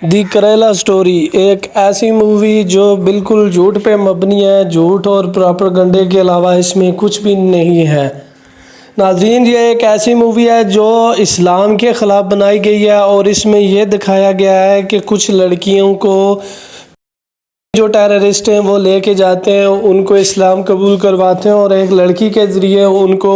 दी करेला स्टोरी एक ऐसी मूवी जो बिल्कुल झूठ पे मबनी है। झूठ और प्रोपेगेंडे के अलावा इसमें कुछ भी नहीं है। नाज़रीन, ये एक ऐसी मूवी है जो इस्लाम के ख़िलाफ़ बनाई गई है और इसमें यह दिखाया गया है कि कुछ लड़कियों को जो टेररिस्ट हैं वो लेके जाते हैं, उनको इस्लाम कबूल करवाते हैं और एक लड़की के ज़रिए उनको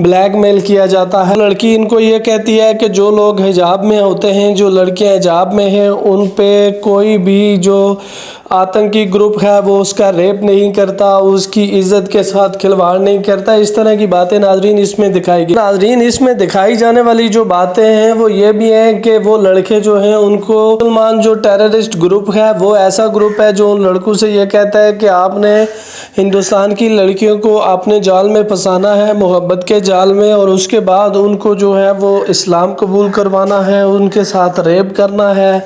ब्लैकमेल किया जाता है। लड़की इनको ये कहती है कि जो लोग हिजाब में होते हैं, जो लड़कियां हिजाब में हैं, उन पे कोई भी जो आतंकी ग्रुप है वो उसका रेप नहीं करता, उसकी इज़्ज़त के साथ खिलवाड़ नहीं करता। इस तरह की बातें नाज़रीन इसमें दिखाई गई। नाज़रीन, इसमें दिखाई जाने वाली जो बातें हैं वो ये भी हैं कि वो लड़के जो हैं उनको मुसलमान जो टेररिस्ट ग्रुप है वो ऐसा ग्रुप है जो उन लड़कों से ये कहता है कि आपने हिंदुस्तान की लड़कियों को अपने जाल में फंसाना है, मोहब्बत के जाल में, और उसके बाद उनको जो है वो इस्लाम कबूल करवाना है, उनके साथ रेप करना है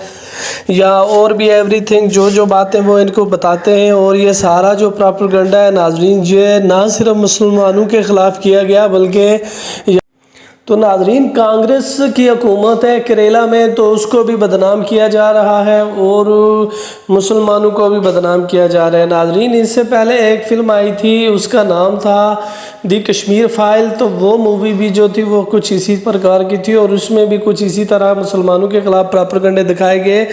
या और भी एवरीथिंग जो बातें वो इनको बताते हैं। और ये सारा जो प्रोपेगेंडा है नाज़रीन, ये ना सिर्फ मुसलमानों के ख़िलाफ़ किया गया बल्कि तो नाज़रीन कांग्रेस की हुकूमत है केरला में, तो उसको भी बदनाम किया जा रहा है और मुसलमानों को भी बदनाम किया जा रहा है। नाज़रीन, इससे पहले एक फ़िल्म आई थी, उसका नाम था दी कश्मीर फाइल, तो वो मूवी भी जो थी वो कुछ इसी प्रकार की थी और उसमें भी कुछ इसी तरह मुसलमानों के ख़िलाफ़ प्रोपेगेंडे दिखाए गए।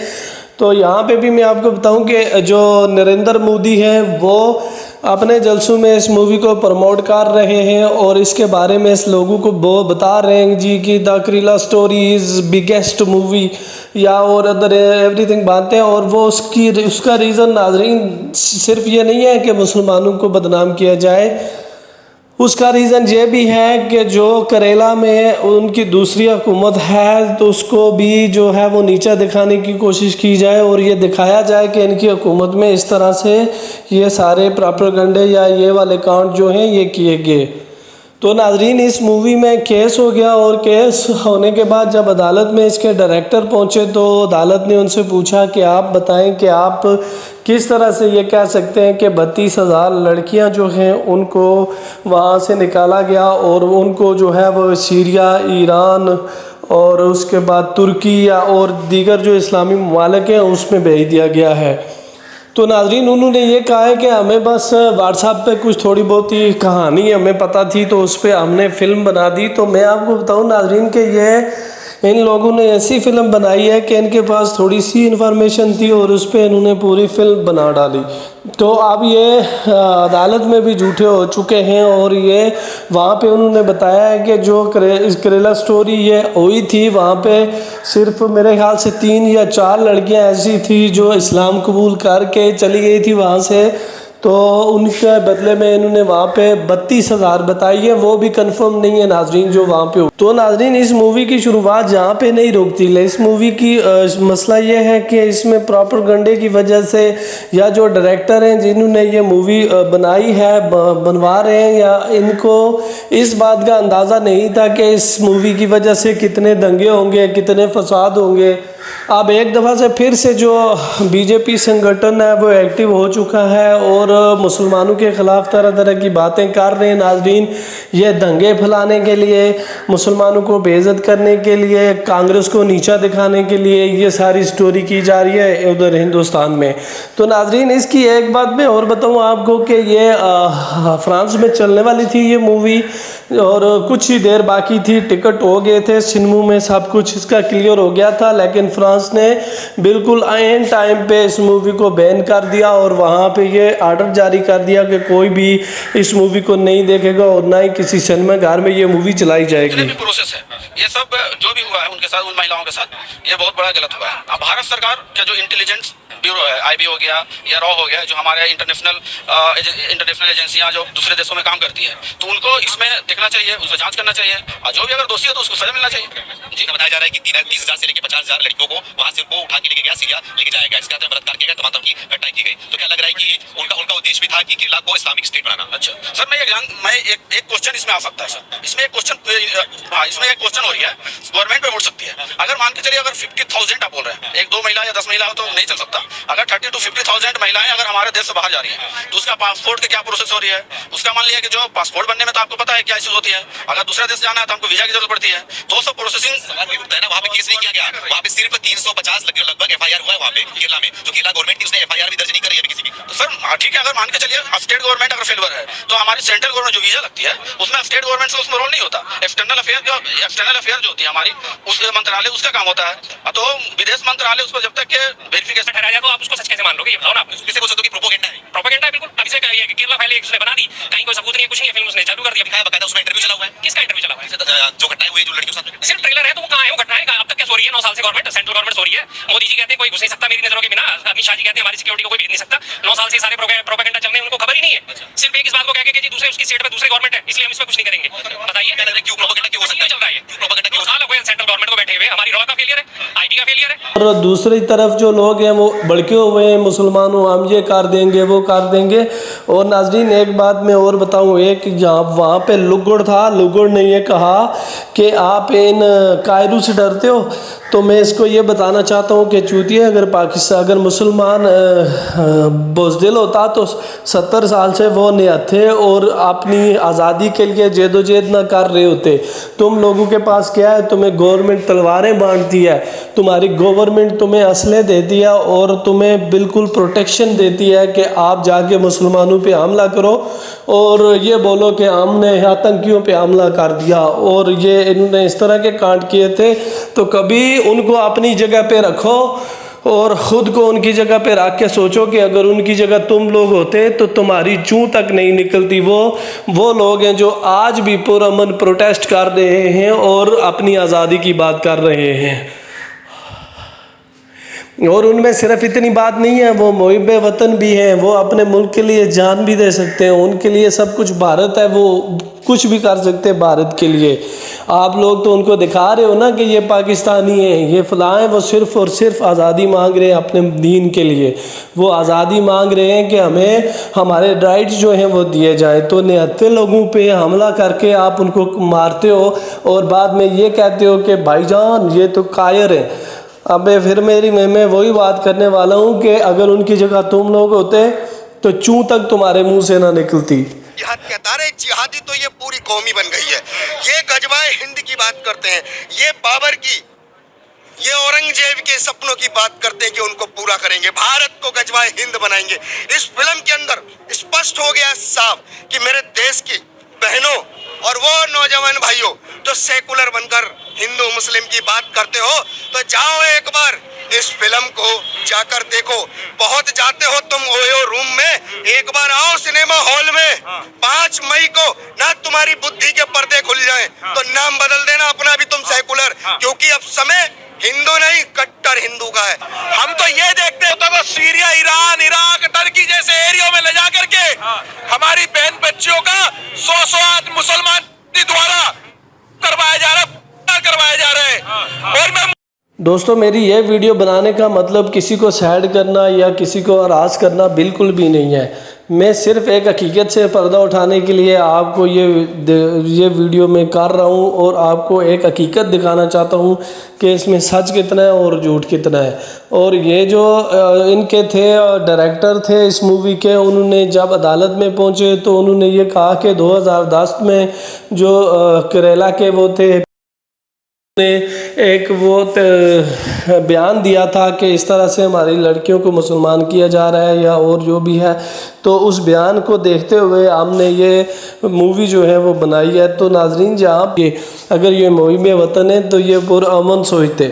तो यहाँ पे भी मैं आपको बताऊं कि जो नरेंद्र मोदी हैं वो अपने जलसों में इस मूवी को प्रमोट कर रहे हैं और इसके बारे में इस लोगों को वो बता रहे हैं जी कि द करेला स्टोरी इज़ बिगेस्ट मूवी या और अदर एवरीथिंग बातें। और वो उसका रीज़न नाज़रीन सिर्फ ये नहीं है कि मुसलमानों को बदनाम किया जाए, उसका रीज़न ये भी है कि जो करेला में उनकी दूसरी हुकूमत है तो उसको भी जो है वो नीचा दिखाने की कोशिश की जाए और ये दिखाया जाए कि इनकी हुकूमत में इस तरह से ये सारे प्रोपेगेंडे या ये वाले कांड जो हैं ये किए गए। तो नाज़रीन, इस मूवी में केस हो गया और केस होने के बाद जब अदालत में इसके डायरेक्टर पहुंचे तो अदालत ने उनसे पूछा कि आप बताएं कि आप किस तरह से ये कह सकते हैं कि 32,000 लड़कियां जो हैं उनको वहां से निकाला गया और उनको जो है वो सीरिया, ईरान और उसके बाद तुर्की या और दीगर जो इस्लामी ममालिक हैं उसमें भेज दिया गया है। तो नाज़रीन, उन्होंने ये कहा है कि हमें बस व्हाट्सएप पे कुछ थोड़ी बहुत ही कहानी हमें पता थी तो उस पर हमने फ़िल्म बना दी। तो मैं आपको बताऊं नाज़रीन कि ये इन लोगों ने ऐसी फ़िल्म बनाई है कि इनके पास थोड़ी सी इन्फॉर्मेशन थी और उस पर इन्होंने पूरी फ़िल्म बना डाली। तो अब ये अदालत में भी झूठे हो चुके हैं और ये वहाँ पे उन्होंने बताया है कि जो करेला स्टोरी ये हुई थी वहाँ पे सिर्फ मेरे ख्याल से 3 या 4 लड़कियाँ ऐसी थी जो इस्लाम कबूल करके चली गई थी वहाँ से, तो उनके बदले में इन्होंने वहाँ पे 32,000 बताई है, वो भी कंफर्म नहीं है नाजरीन जो वहाँ पे हो। तो नाजरीन, इस मूवी की शुरुआत जहाँ पे नहीं रुकती। इस मूवी की मसला ये है कि इसमें प्रोपेगेंडे की वजह से या जो डायरेक्टर हैं जिन्होंने ये मूवी बनाई है बनवा रहे हैं या इनको इस बात का अंदाज़ा नहीं था कि इस मूवी की वजह से कितने दंगे होंगे, कितने फसाद होंगे। अब एक दफ़ा से फिर से जो बीजेपी संगठन है वो एक्टिव हो चुका है और मुसलमानों के ख़िलाफ़ तरह तरह की बातें कर रहे हैं नाजरीन। ये दंगे फैलाने के लिए, मुसलमानों को बेइज्जत करने के लिए, कांग्रेस को नीचा दिखाने के लिए ये सारी स्टोरी की जा रही है उधर हिंदुस्तान में। तो नाजरीन, इसकी एक बात मैं और बताऊँ आपको कि ये फ्रांस में चलने वाली थी ये मूवी और कुछ ही देर बाकी थी, टिकट हो गए थे सिनेमा में, सब कुछ इसका क्लियर हो गया था, लेकिन फ्रांस ने बिल्कुल आइन टाइम पे इस मूवी को बैन कर दिया और वहाँ पे ये आर्डर जारी कर दिया कि कोई भी इस मूवी को नहीं देखेगा और ना ही किसी सिनेमा घर में ये मूवी चलाई जाएगी। प्रोसेस है ये सब जो भी हुआ है उनके साथ, उन महिलाओं के साथ, ये बहुत बड़ा गलत हुआ है। अब भारत सरकार का जो इंटेलिजेंस ब्यूरो है, IB हो गया या रॉ हो गया, जो हमारे इंटरनेशनल एजेंसियां जो दूसरे देशों में काम करती है, तो उनको इसमें देखना चाहिए, उसको जांच करना चाहिए और जो भी अगर दोषी है तो उसको सजा मिलना चाहिए। जी, बताया जा रहा है कि 30,000 से लेकर 50,000 लड़कियों को वहां से उनको उठा के लेके गया, सीरिया लेके जाया गया, इसके अंदर बलात्कार किया गया, तमाम की घटनाएं की गई। तो क्या लग रहा है कि उनका उद्देश्य भी था कि केरला को इस्लामिक स्टेट बनाना? अच्छा सर, मैं एक क्वेश्चन इसमें आ सकता है सर, इसमें एक क्वेश्चन हो रही है, गवर्नमेंट पे उठ सकती है। अगर मान के चलिए अगर 50,000 आप बोल रहे हैं, 1-2 महिला या 10 महिला हो तो नहीं चल सकता। अगर 30 to 50,000 महिलाएं अगर हमारे देश से बाहर जा रही हैं तो उसका पासपोर्ट की क्या प्रोसेस हो रही है, उसका मान लिया कि जो पासपोर्ट बनने में तो आपको पता है क्या इशू होती है, अगर दूसरे देश जाना है तो हमको वीजा की जरूरत पड़ती है, तो सब प्रोसेसिंग सवाल वही उठता है ना, वहाँ पे केस नहीं किया गया, वहाँ पे सिर्फ 350 लगभग एफआईआर हुआ है वहाँ पे केरला में, जो केरला गवर्नमेंट थी उसने एफआईआर भी दर्ज नहीं करी है किसी की। तो सर ठीक है, अगर मान के चलिए स्टेट गवर्नमेंट अगर फेलवर है तो हमारी सेंट्रल गवर्नमेंट जो वीजा लगती है उसमें स्टेट गवर्नमेंट से उसमें रोल नहीं होता। एक्सटर्नल अफेयर जो होती है हमारी उस मंत्रालय उसका काम होता है, तो विदेश मंत्रालय उसको जब तक के वेरिफिकेशन ठहराया जाए तो आप उसको सच कैसे मान लोगे? ये बताओ ना। आप किसी को सोचो कि प्रोपोगेंडा है, प्रोपेगेंडा है बिल्कुल। अभी से कहिए कि केरला फाइल उसने बना दी, कहीं कोई सबूत नहीं है, कुछ नहीं है, फिल्म उसने चालू कर दिया। दिखाया बकायदा उसमें इंटरव्यू चला हुआ है। किसका इंटरव्यू चला हुआ है? जो घटनाएं हुई जो लड़कियों के साथ सिर्फ ट्रेलर है तो वो कहाँ है वो घटनाएं? अब तक क्या सो रही है 9 साल से गवर्नमेंट, सेंट्रल गवर्नमेंट सो रही है। मोदी जी कहते हैं कोई घुस नहीं सकता मेरी नजरों के बिना, अमित शाह जी कहते हैं हमारी सिक्योरिटी को कोई भेज नहीं सकता। 9 साल से सारे प्रोपेगेंडा चल रहे हैं, उनको खबर ही नहीं है। सिर्फ एक इस बात को कह के कि दूसरे उसकी सीट पे दूसरी गवर्नमेंट है इसलिए हम इसमें कुछ नहीं करेंगे। बताइए क्या लग रहा है क्यों प्रोपोगेंडा क्यों हो सकता है? चल रहा है क्यों प्रोपोगेंडा क्यों हो सकता है? साल हो गए सेंट्रल गवर्नमेंट को बैठे हुए, हमारी रॉ का फेलियर है, आईटी का फेलियर है। और दूसरी तरफ जो लोग हैं वो भड़के हुए हैं, मुसलमानों हम ये कर देंगे वो कर देंगे। और नाजरीन एक बात मैं और बताऊं, एक जहाँ वहाँ पे लुगड़ था, लुगड़ ने ये कहा कि आप इन कायरू से डरते हो, तो मैं इसको ये बताना चाहता हूँ कि चूतिया अगर पाकिस्तान अगर मुसलमान बुज़दिल होता तो 70 साल से वो निहत्थे थे और अपनी आज़ादी के लिए जद्दोजहद ना कर रहे होते। तुम लोगों के पास क्या है, तुम्हें गवर्नमेंट तलवारें बांटती है, तुम्हारी गवर्नमेंट तुम्हें असले देती है और तुम्हें बिल्कुल प्रोटेक्शन देती है कि आप जाके मुसलमानों पे हमला करो और ये बोलो कि हमने आतंकियों पे हमला कर दिया और ये इन्होंने इस तरह के कांड किए थे। तो कभी उनको अपनी जगह पे रखो और ख़ुद को उनकी जगह पे रख के सोचो कि अगर उनकी जगह तुम लोग होते तो तुम्हारी चूं तक नहीं निकलती। वो लोग हैं जो आज भी पुरअमन प्रोटेस्ट कर रहे हैं और अपनी आज़ादी की बात कर रहे हैं। और उनमें सिर्फ इतनी बात नहीं है, वो मुहिब वतन भी हैं, वो अपने मुल्क के लिए जान भी दे सकते हैं, उनके लिए सब कुछ भारत है, वो कुछ भी कर सकते हैं भारत के लिए। आप लोग तो उनको दिखा रहे हो ना कि ये पाकिस्तानी हैं, ये फलां हैं, वो सिर्फ़ और सिर्फ आज़ादी मांग रहे हैं अपने दीन के लिए। वो आज़ादी मांग रहे हैं कि हमें हमारे राइट्स जो हैं वो दिए जाएँ। तो निहत्थे लोगों पे हमला करके आप उनको मारते हो और बाद में ये कहते हो कि भाईजान ये तो कायर है। अबे फिर मैं वही बात करने वाला हूँ कि अगर उनकी जगह तुम लोग होते तो चूं तक तुम्हारे मुंह से ना निकलती। जिहाद कहता है, जिहादी तो ये पूरी कौमी बन गई है। ये गजवाए हिंद की बात करते हैं, ये बाबर की, ये औरंगजेब के सपनों की बात करते हैं कि उनको पूरा करेंगे, भारत को गजवाए हिंद बनाएंगे। इस फिल्म के अंदर स्पष्ट हो गया साफ कि मेरे देश की बहनों और वो नौजवान भाइयों जो सेकुलर बनकर हिंदू मुस्लिम की बात करते हो तो जाओ एक बार इस फिल्म को जाकर देखो। बहुत जाते हो तुम ओयो रूम में, एक बार आओ सिनेमा हॉल में। 5 मई को ना तुम्हारी बुद्धि के पर्दे खुल जाएं तो नाम बदल देना अपना भी तुम सेकुलर, क्योंकि अब समय हिंदू नहीं कट्टर हिंदू का है। हम तो ये देखते हैं तो सीरिया, ईरान, इराक, टर्की जैसे एरिया में ले जा करके हमारी बहन बच्चियों का 100 आज मुसलमान द्वारा करवाया जा रहा है। और मैं दोस्तों मेरी ये वीडियो बनाने का मतलब किसी को सैड करना या किसी को हरास करना बिल्कुल भी नहीं है। मैं सिर्फ एक हकीकत से पर्दा उठाने के लिए आपको ये वीडियो में कर रहा हूँ और आपको एक हकीकत दिखाना चाहता हूँ कि इसमें सच कितना है और झूठ कितना है। और ये जो इनके थे डायरेक्टर थे इस मूवी के, उन्होंने जब अदालत में पहुँचे तो उन्होंने ये कहा कि 2010 में जो केरला के वो थे ने एक वो बयान दिया था कि इस तरह से हमारी लड़कियों को मुसलमान किया जा रहा है या और जो भी है, तो उस बयान को देखते हुए हमने ये मूवी जो है वो बनाई है। तो नाजरीन जहाँ पे अगर ये मुहिब वतन है तो ये पुरअमन सोचते,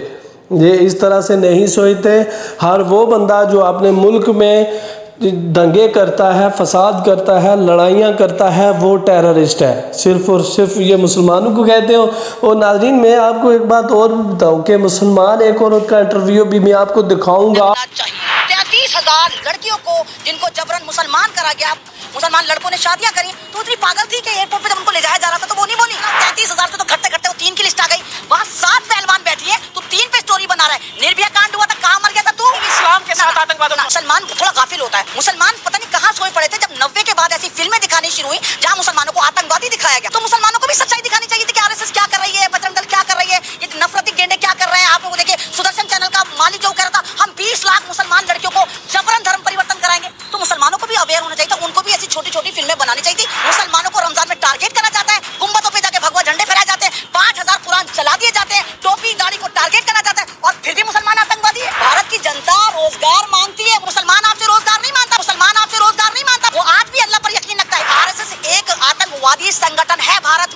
ये इस तरह से नहीं सोचते। हर वो बंदा जो अपने मुल्क में दंगे करता है, फसाद करता है, लड़ाइयाँ करता है, वो टेररिस्ट है। सिर्फ और सिर्फ ये मुसलमानों को कहते हो। और नाज़रीन मैं आपको एक बात और बताऊँ कि मुसलमान एक और का इंटरव्यू भी मैं आपको दिखाऊंगा। 33,000 लड़कियों को जिनको जबरन मुसलमान करा गया, मुसलमान लड़कों ने शादियां करी, तो उतनी पागल थी कि एयरपोर्ट पे जब उनको ले जाया जा रहा था तो वो नहीं बोली। 33,000 से तो घटते घटते वो 3 की लिस्ट आ गई। वहाँ 7 पहलवान बैठी है, तो 3 पे स्टोरी बना रहा है। निर्भया कांड हुआ था, कहाँ मर गया था तू? इस्लाम के साथ आतंकवाद। मुसलमान थोड़ा गाफिल होता है। मुसलमान पता नहीं कहाँ सोए पड़े थे जब 90 के बाद ऐसी फिल्में दिखानी शुरू हुई जहाँ मुसलमानों को आतंकवादी दिखाया गया। तो मुसलमानों को भी सच्चाई दिखानी चाहिए थी कि आरएसएस क्या कर रही है, बजरंग दल क्या कर रही है, ये नफरती गेंडे क्या कर रहे हैं। आप लोग देखिए सुदर्शन चैनल का मालिक जो कह रहा था हम 20 20 लाख मुसलमान लड़कियों को जबरन धर्म परिवर्तन कराएंगे, तो मुसलमानों को भी अवेयर होना चाहिए था, उनको भी ऐसी छोटी छोटी फिल्में बनानी चाहिए थी। मुसलमानों को रमजान में टारगेट करा जाता है, गुंबदों पे जाके भगवा झंडे फहराए जाते हैं, 5000 कुरान चला दिए जाते हैं, टोपी दाढ़ी को टारगेट करा जाता है, और फिर भी मुसलमान आतंकवादी है। भारत की जनता रोजगार मांगती है, मुसलमान आपसे रोजगार नहीं मांगता, मुसलमान आपसे रोजगार नहीं मांगता, वो आज भी अल्लाह पर यकीन रखता है। आरएसएस एक आतंकवादी संगठन है भारत